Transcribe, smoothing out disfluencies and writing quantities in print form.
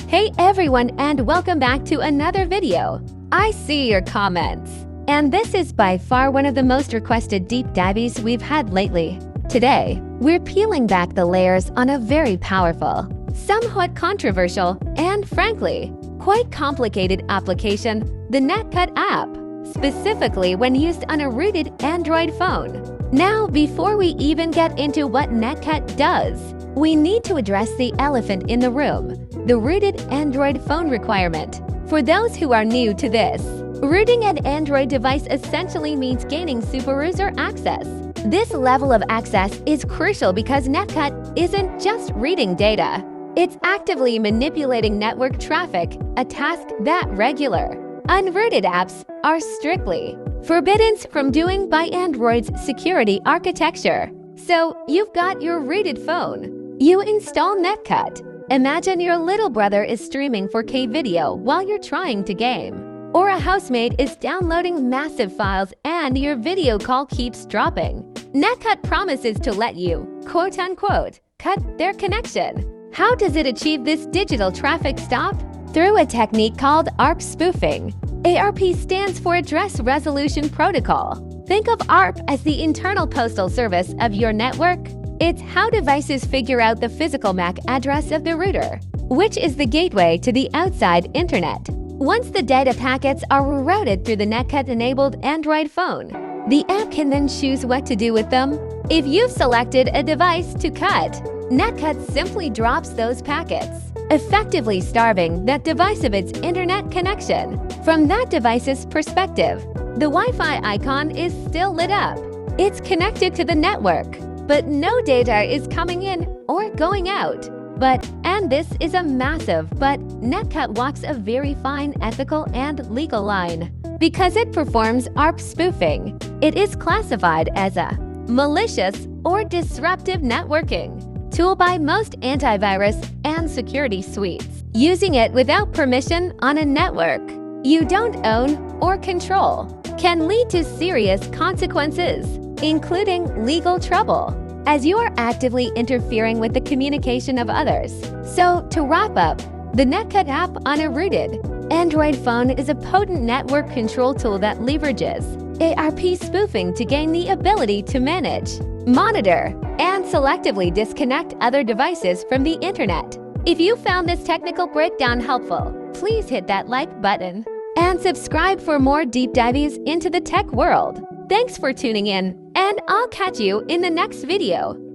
Hey everyone, and welcome back to another video. I see your comments. And this is by far one of the most requested deep dives we've had lately. Today, we're peeling back the layers on a very powerful, somewhat controversial, and frankly, quite complicated application, the Netcut app, specifically when used on a rooted Android phone. Now, before we even get into what Netcut does, we need to address the elephant in the room, the rooted Android phone requirement. For those who are new to this, rooting an Android device essentially means gaining superuser access. This level of access is crucial because Netcut isn't just reading data. It's actively manipulating network traffic, a task that regular, unrooted apps are strictly forbidden from doing by Android's security architecture. So, you've got your rooted phone. You install Netcut. Imagine your little brother is streaming 4K video while you're trying to game. Or a housemate is downloading massive files and your video call keeps dropping. Netcut promises to let you, quote-unquote, cut their connection. How does it achieve this digital traffic stop? Through a technique called ARP spoofing. ARP stands for Address Resolution Protocol. Think of ARP as the internal postal service of your network. It's how devices figure out the physical MAC address of the router, which is the gateway to the outside internet. Once the data packets are routed through the Netcut-enabled Android phone, the app can then choose what to do with them. If you've selected a device to cut, Netcut simply drops those packets, effectively starving that device of its internet connection. From that device's perspective, the Wi-Fi icon is still lit up. It's connected to the network, but no data is coming in or going out. And this is a massive, but Netcut walks a very fine ethical and legal line. Because it performs ARP spoofing, it is classified as a malicious or disruptive networking tool by most antivirus and security suites. Using it without permission on a network you don't own or control can lead to serious consequences, including legal trouble, as you are actively interfering with the communication of others. So, to wrap up, the Netcut app on a rooted Android phone is a potent network control tool that leverages ARP spoofing to gain the ability to manage, monitor, and selectively disconnect other devices from the internet. If you found this technical breakdown helpful, please hit that like button and subscribe for more deep dives into the tech world. Thanks for tuning in, and I'll catch you in the next video.